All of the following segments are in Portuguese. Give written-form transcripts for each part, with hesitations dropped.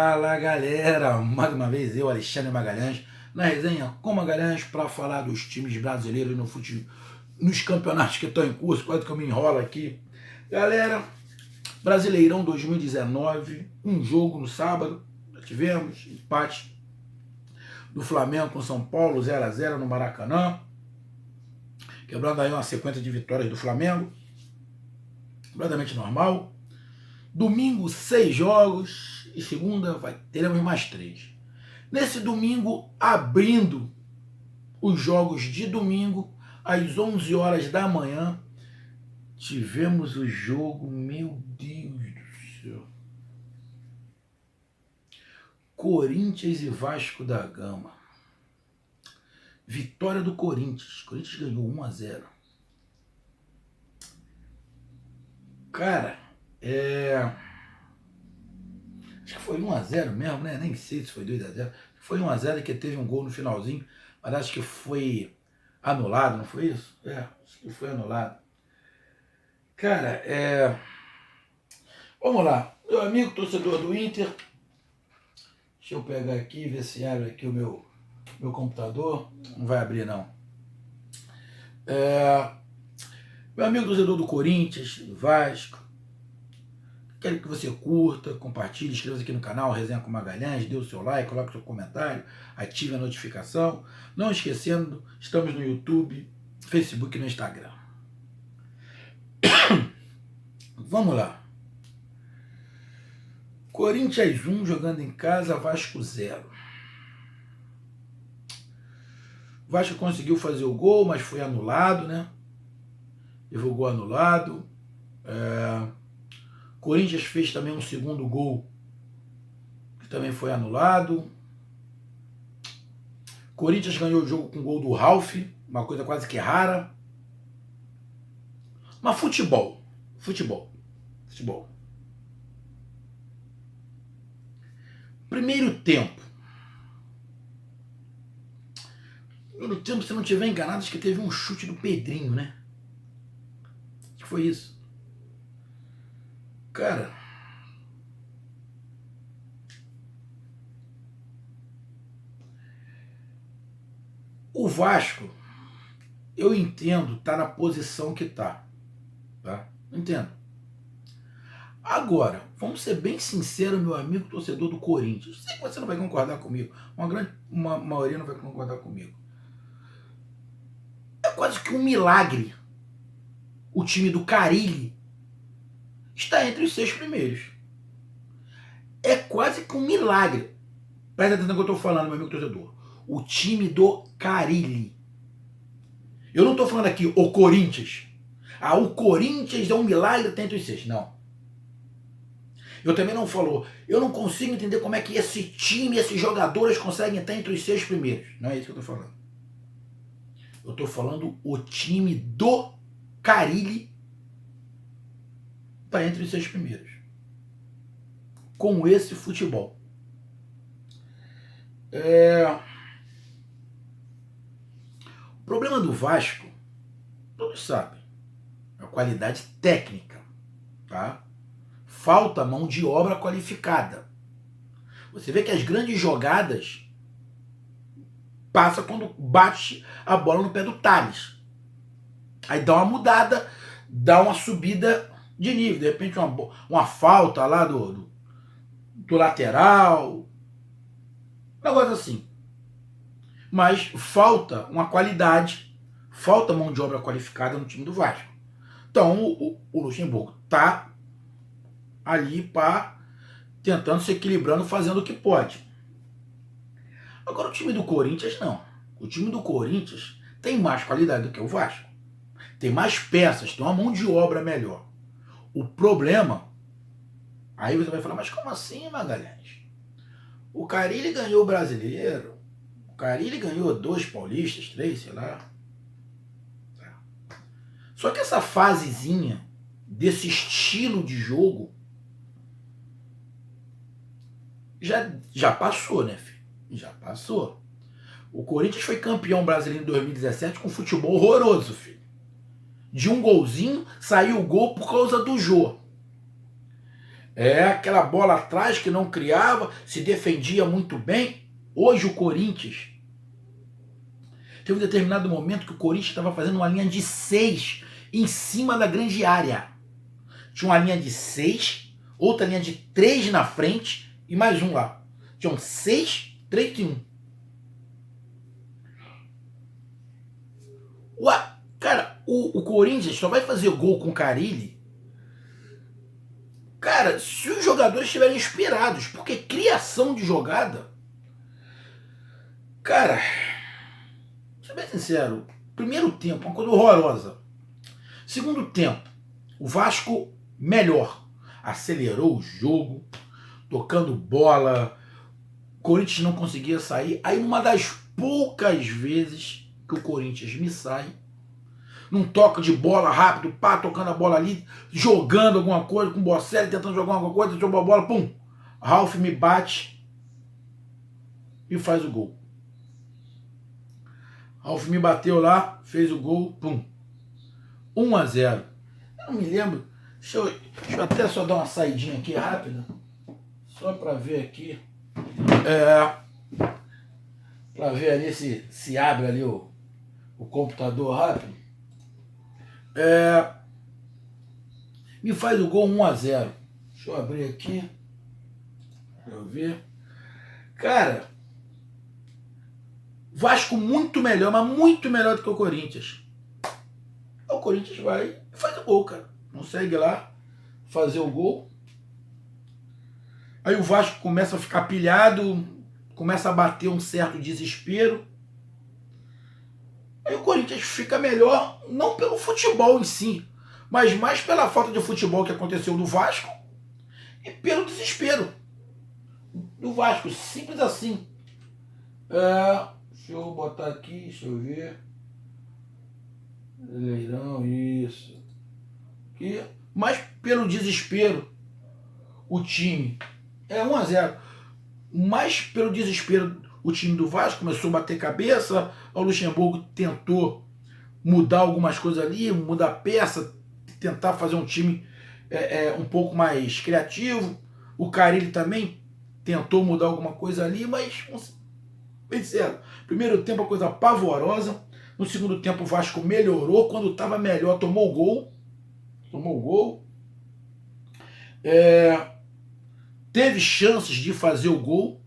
Fala galera, mais uma vez eu, Alexandre Magalhães, na resenha com Magalhães para falar dos times brasileiros no nos campeonatos que estão em curso, quase que eu me enrolo aqui. Galera, Brasileirão 2019, um jogo no sábado, já tivemos empate do Flamengo com São Paulo, 0-0 no Maracanã, quebrando aí uma sequência de vitórias do Flamengo, completamente normal. Domingo, 6 jogos e segunda teremos mais 3. Nesse domingo, abrindo os jogos de domingo, às 11 horas da manhã, tivemos o jogo, meu Deus do céu, Corinthians e Vasco da Gama. Vitória do Corinthians. O Corinthians ganhou 1-0. Cara, acho que foi 1-0 mesmo, né? Nem sei se foi 2-0. Foi 1-0 que teve um gol no finalzinho, mas acho que foi anulado, não foi isso? Acho que foi anulado. Cara, vamos lá. Meu amigo torcedor do Inter, deixa eu pegar aqui, ver se abre aqui o meu computador. Não vai abrir, não. Meu amigo torcedor do Corinthians, do Vasco, quero que você curta, compartilhe, inscreva-se aqui no canal, Resenha com Magalhães, dê o seu like, coloque o seu comentário, ative a notificação. Não esquecendo, estamos no YouTube, Facebook e no Instagram. Vamos lá. Corinthians 1 jogando em casa, Vasco 0. Vasco conseguiu fazer o gol, mas foi anulado, né? Teve o gol anulado. Corinthians fez também um segundo gol, que também foi anulado. Corinthians ganhou o jogo com o gol do Ralf, uma coisa quase que rara. Mas futebol. Primeiro tempo, se não estiver enganado, acho que teve um chute do Pedrinho, né? Acho que foi isso. Cara, o Vasco, eu entendo, tá na posição que tá? Entendo. Agora, vamos ser bem sinceros, meu amigo torcedor do Corinthians. Sei que você não vai concordar comigo. Uma maioria não vai concordar comigo. É quase que um milagre o time do Carille está entre os 6 primeiros. É quase que um milagre. Presta atenção no que eu estou falando, meu amigo torcedor. O time do Carille. Eu não estou falando aqui o Corinthians. O Corinthians é um milagre, está entre os 6. Não. Eu também não falo. Eu não consigo entender como é que esse time, esses jogadores conseguem estar entre os 6 primeiros. Não é isso que eu estou falando. Eu estou falando o time do Carille está entre os 6 primeiros. Com esse futebol. O problema do Vasco, todos sabem, é a qualidade técnica, tá? Falta mão de obra qualificada. Você vê que as grandes jogadas passa quando bate a bola no pé do Thales. Aí dá uma mudada, dá uma subida de nível. De repente uma falta lá do lateral. Um negócio assim. Mas falta uma qualidade, falta mão de obra qualificada no time do Vasco. Então o Luxemburgo tá ali tentando se equilibrando, fazendo o que pode. Agora o time do Corinthians não. O time do Corinthians tem mais qualidade do que o Vasco. Tem mais peças, tem uma mão de obra melhor. O problema, aí você vai falar, mas como assim, Magalhães? O Carille ganhou o Brasileiro, o Carille ganhou 2 paulistas, 3, sei lá. Só que essa fasezinha desse estilo de jogo já passou, né, filho? Já passou. O Corinthians foi campeão brasileiro em 2017 com futebol horroroso, filho. De um golzinho, saiu o gol por causa do Jô. É aquela bola atrás que não criava, se defendia muito bem. Hoje o Corinthians teve um determinado momento que o Corinthians estava fazendo uma linha de 6 em cima da grande área. Tinha uma linha de 6, outra linha de 3 na frente e mais um lá. Tinham 6, 3 e 1. Cara, o Corinthians só vai fazer gol com o Carille, cara, se os jogadores estiverem inspirados, porque criação de jogada, cara, vou ser bem sincero, primeiro tempo, uma coisa horrorosa. Segundo tempo, o Vasco melhor, acelerou o jogo, tocando bola, o Corinthians não conseguia sair. Aí uma das poucas vezes que o Corinthians me sai, num toque de bola rápido, pá, tocando a bola ali, jogando alguma coisa, com o Bocelli tentando jogar alguma coisa, jogou a bola, pum, Ralf me bate e faz o gol. Ralf me bateu lá, fez o gol, pum, 1-0. Eu não me lembro, deixa eu até só dar uma saidinha aqui rápida, só pra ver aqui, pra ver ali se abre ali o computador rápido. Me faz o gol 1-0. Deixa eu abrir aqui pra eu ver. Cara, Vasco muito melhor, mas muito melhor do que o Corinthians. O Corinthians vai e faz o gol, cara. Consegue lá fazer o gol. Aí o Vasco começa a ficar pilhado, começa a bater um certo desespero. Aí o Corinthians fica melhor, não pelo futebol em si, mas mais pela falta de futebol que aconteceu no Vasco e pelo desespero do Vasco, simples assim. Deixa eu botar aqui, deixa eu ver. Leirão, isso. Aqui. Mas pelo desespero, o time 1-0. Mas pelo desespero, o time do Vasco começou a bater cabeça. O Luxemburgo tentou mudar algumas coisas ali, mudar a peça, tentar fazer um time um pouco mais criativo. O Carille também tentou mudar alguma coisa ali, mas, bem sério, primeiro tempo a coisa pavorosa. No segundo tempo o Vasco melhorou, quando estava melhor tomou o gol. Teve chances de fazer o gol,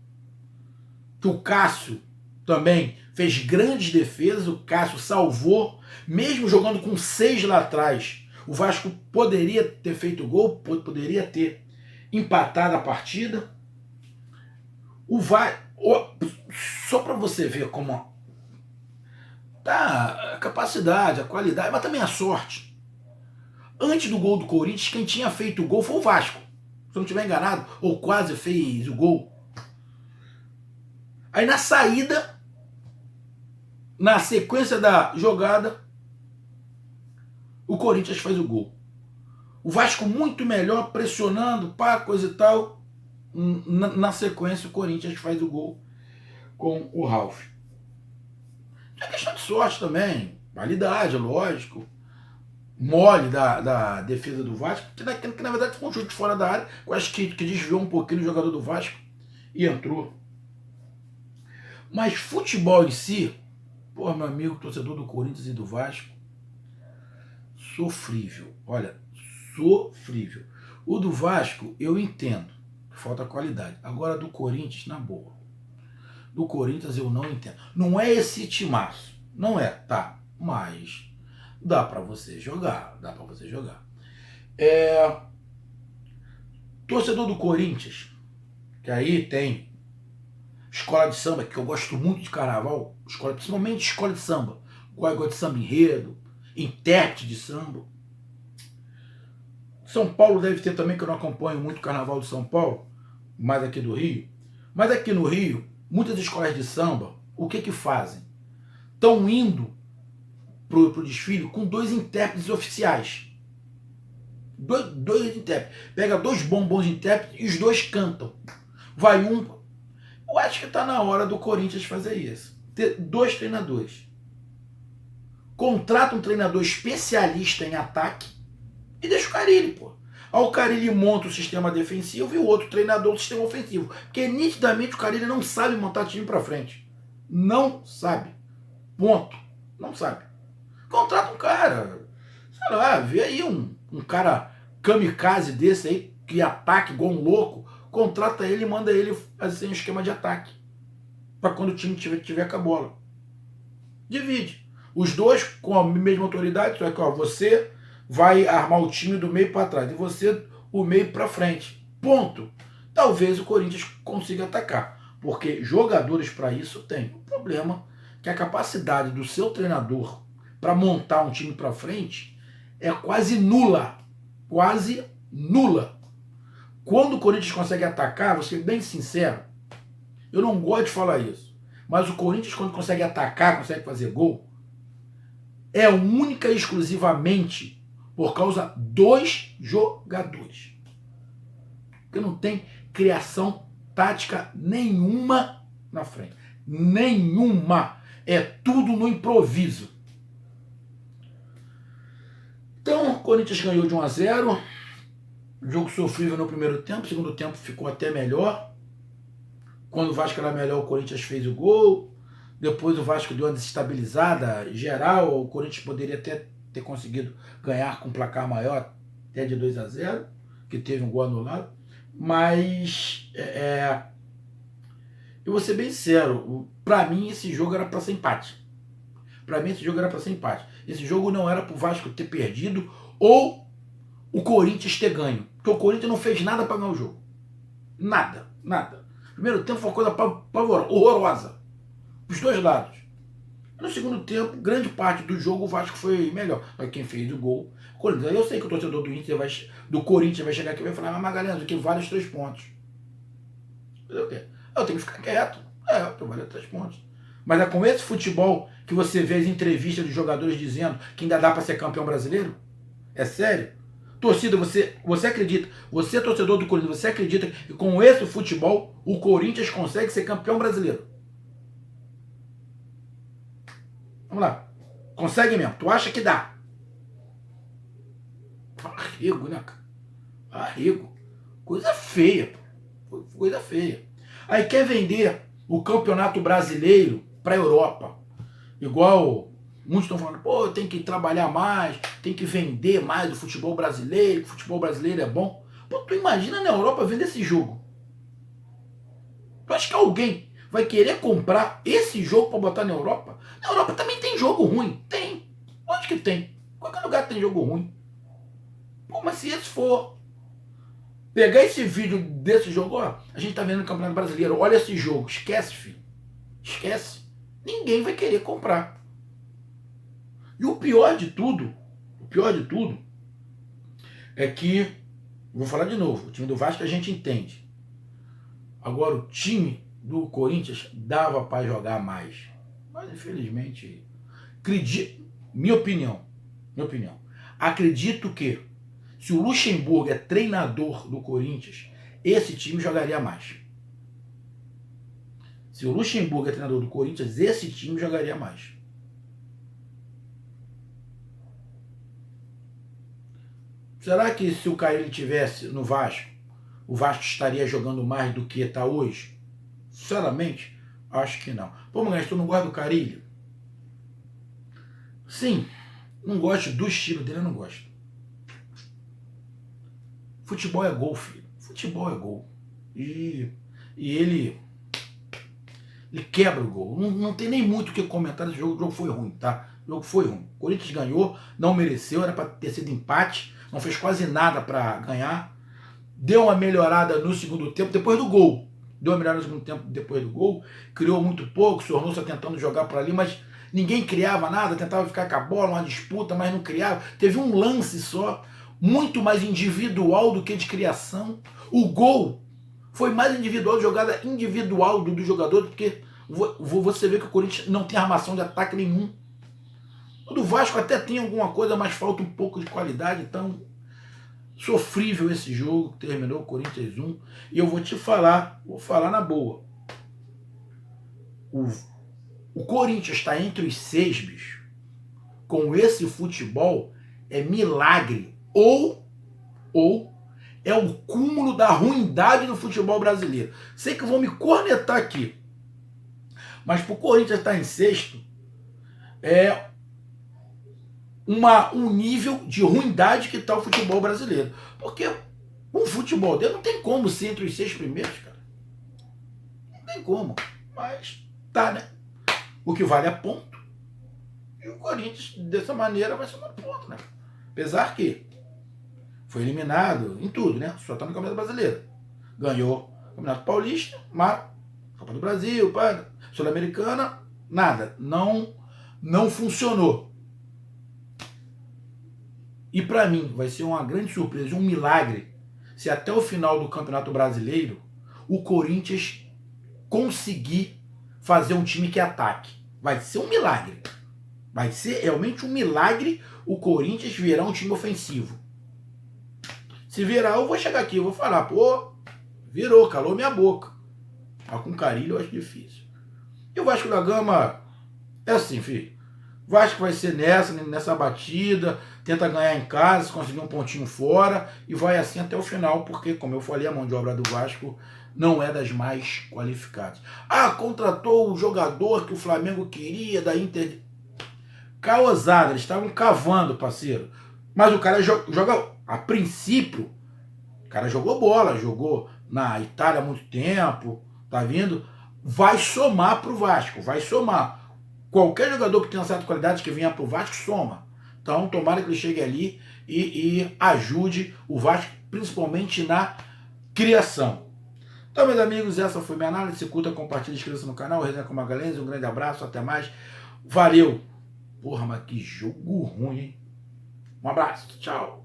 que o Cássio também fez grandes defesas, o Cássio salvou, mesmo jogando com 6 lá atrás. O Vasco poderia ter feito gol, poderia ter empatado a partida. Só para você ver como tá a capacidade, a qualidade, mas também a sorte. Antes do gol do Corinthians, quem tinha feito o gol foi o Vasco. Se eu não estiver enganado, ou quase fez o gol. Aí na saída, na sequência da jogada, o Corinthians faz o gol. O Vasco muito melhor, pressionando, pá, coisa e tal. Na sequência, o Corinthians faz o gol com o Ralf. É questão de sorte também, qualidade, lógico. Mole da defesa do Vasco, que na verdade foi um chute fora da área, eu acho que desviou um pouquinho o jogador do Vasco e entrou. Mas futebol em si, pô, meu amigo, torcedor do Corinthians e do Vasco, sofrível. Olha, sofrível. O do Vasco, eu entendo, falta qualidade. Agora do Corinthians, na boa. Do Corinthians eu não entendo. Não é esse timaço, não é, tá, mas dá pra você jogar, Torcedor do Corinthians, que aí tem escola de samba, que eu gosto muito de carnaval, principalmente escola de samba. Gosto de samba enredo, intérprete de samba. São Paulo deve ter também, que eu não acompanho muito o carnaval de São Paulo, mais aqui do Rio. Mas aqui no Rio, muitas escolas de samba, o que fazem? Estão indo pro desfile com 2 intérpretes oficiais. Dois intérpretes. Pega 2 bons intérpretes e os 2 cantam. Vai um. Eu acho que está na hora do Corinthians fazer isso. Ter 2 treinadores. Contrata um treinador especialista em ataque e deixa o Carille, pô. Aí o Carille monta o sistema defensivo e o outro treinador o sistema ofensivo. Porque nitidamente o Carille não sabe montar time pra frente. Não sabe. Ponto. Não sabe. Contrata um cara, sei lá, vê aí um cara kamikaze desse aí, que ataque igual um louco, contrata ele e manda ele fazer um esquema de ataque. Pra quando o time tiver com a bola. Divide. Os dois com a mesma autoridade, só que ó, você vai armar o time do meio para trás e você o meio para frente. Ponto. Talvez o Corinthians consiga atacar, porque jogadores para isso tem. O problema é que a capacidade do seu treinador para montar um time para frente é quase nula. Quase nula. Quando o Corinthians consegue atacar, vou ser bem sincero, eu não gosto de falar isso, mas o Corinthians quando consegue atacar, consegue fazer gol, é única e exclusivamente por causa dos jogadores. Porque não tem criação tática nenhuma na frente. Nenhuma. É tudo no improviso. Então, o Corinthians ganhou de 1-0. Jogo sofrível no primeiro tempo. Segundo tempo ficou até melhor. Quando o Vasco era melhor, o Corinthians fez o gol. Depois o Vasco deu uma desestabilizada geral. O Corinthians poderia até ter conseguido ganhar com um placar maior, até de 2-0, que teve um gol anulado. Mas, eu vou ser bem sincero, pra mim esse jogo era pra ser empate. Pra mim esse jogo era pra ser empate. Esse jogo não era pro Vasco ter perdido ou o Corinthians ter ganho. Porque o Corinthians não fez nada pra ganhar o jogo. Nada, nada. Primeiro tempo foi uma coisa pavorosa, horrorosa. Os dois lados. No segundo tempo, grande parte do jogo o Vasco foi melhor. Mas quem fez o gol, o Corinthians. Eu sei que o torcedor do Corinthians vai chegar aqui e vai falar, mas Magalhães, o que vale os 3 pontos? Eu tenho que ficar quieto. O que vale os 3 pontos. Mas é com esse futebol que você vê as entrevistas dos jogadores dizendo que ainda dá para ser campeão brasileiro? É sério? Torcida, você acredita, você torcedor do Corinthians, você acredita que com esse futebol o Corinthians consegue ser campeão brasileiro? Vamos lá. Consegue mesmo? Tu acha que dá? Arrego, né, cara? Arrego. Coisa feia, pô. Coisa feia. Aí quer vender o campeonato brasileiro pra Europa. Igual muitos estão falando, pô, tem que trabalhar mais, tem que vender mais o futebol brasileiro, que o futebol brasileiro é bom. Pô, tu imagina na Europa vender esse jogo? Tu acha que alguém vai querer comprar esse jogo para botar na Europa? Na Europa também tem jogo ruim. Tem. Onde que tem? Qualquer lugar tem jogo ruim. Pô, mas se esse for pegar esse vídeo desse jogo, ó, a gente tá vendo no Campeonato Brasileiro, olha esse jogo, esquece, filho. Esquece. Ninguém vai querer comprar. E o pior de tudo é que, vou falar de novo, o time do Vasco a gente entende. Agora o time do Corinthians dava para jogar mais. Mas infelizmente, minha opinião, acredito que se o Luxemburgo é treinador do Corinthians, esse time jogaria mais. Se o Luxemburgo é treinador do Corinthians, esse time jogaria mais. Será que se o Carille tivesse no Vasco, o Vasco estaria jogando mais do que está hoje? Sinceramente, acho que não. Pô, mas tu não gosta do Carille? Sim, não gosto do estilo dele, eu não gosto. Futebol é gol, filho. Futebol é gol. E ele quebra o gol. Não tem nem muito o que comentar desse jogo. O jogo foi ruim, tá? O jogo foi ruim. O Corinthians ganhou, não mereceu, era para ter sido empate. Não fez quase nada para ganhar. Deu uma melhorada no segundo tempo, depois do gol. Deu uma melhorada no segundo tempo, depois do gol. Criou muito pouco, o Sornosa tentando jogar por ali, mas ninguém criava nada, tentava ficar com a bola, uma disputa, mas não criava. Teve um lance só, muito mais individual do que de criação. O gol foi mais individual, jogada individual do jogador, porque você vê que o Corinthians não tem armação de ataque nenhum. O do Vasco até tem alguma coisa, mas falta um pouco de qualidade, então sofrível esse jogo, terminou o Corinthians 1, e eu vou te falar, vou falar na boa. O Corinthians está entre os 6, bicho. Com esse futebol, é milagre. Ou é o cúmulo da ruindade do futebol brasileiro. Sei que vão me cornetar aqui, mas pro Corinthians estar em sexto é um nível de ruindade que está o futebol brasileiro. Porque um futebol dele não tem como ser entre os 6 primeiros, cara. Não tem como. Mas tá, né? O que vale é ponto. E o Corinthians, dessa maneira, vai somar ponto, né? Apesar que foi eliminado em tudo, né? Só tá no Campeonato Brasileiro. Ganhou o Campeonato Paulista, mas Copa do Brasil, Sul-Americana, nada. Não funcionou. E para mim vai ser uma grande surpresa, um milagre, se até o final do Campeonato Brasileiro o Corinthians conseguir fazer um time que ataque. Vai ser um milagre. Vai ser realmente um milagre o Corinthians virar um time ofensivo. Se virar, eu vou chegar aqui, eu vou falar, pô, virou, calou minha boca. Mas com Carille eu acho difícil. E o Vasco da Gama é assim, filho. Vasco vai ser nessa batida, tenta ganhar em casa, conseguir um pontinho fora e vai assim até o final, porque, como eu falei, a mão de obra do Vasco não é das mais qualificadas. Ah, contratou o jogador que o Flamengo queria, da Inter. Caosada, eles estavam cavando, parceiro. Mas o cara joga, a princípio, o cara jogou bola, jogou na Itália há muito tempo, tá vendo? Vai somar pro Vasco, vai somar. Qualquer jogador que tenha certa qualidade que venha pro Vasco, soma. Então, tomara que ele chegue ali e ajude o Vasco, principalmente na criação. Então, meus amigos, essa foi minha análise. Se curta, compartilha, inscreva-se no canal. Resenha com Magalhães. Um grande abraço, até mais. Valeu! Porra, mas que jogo ruim, hein? Um abraço, tchau.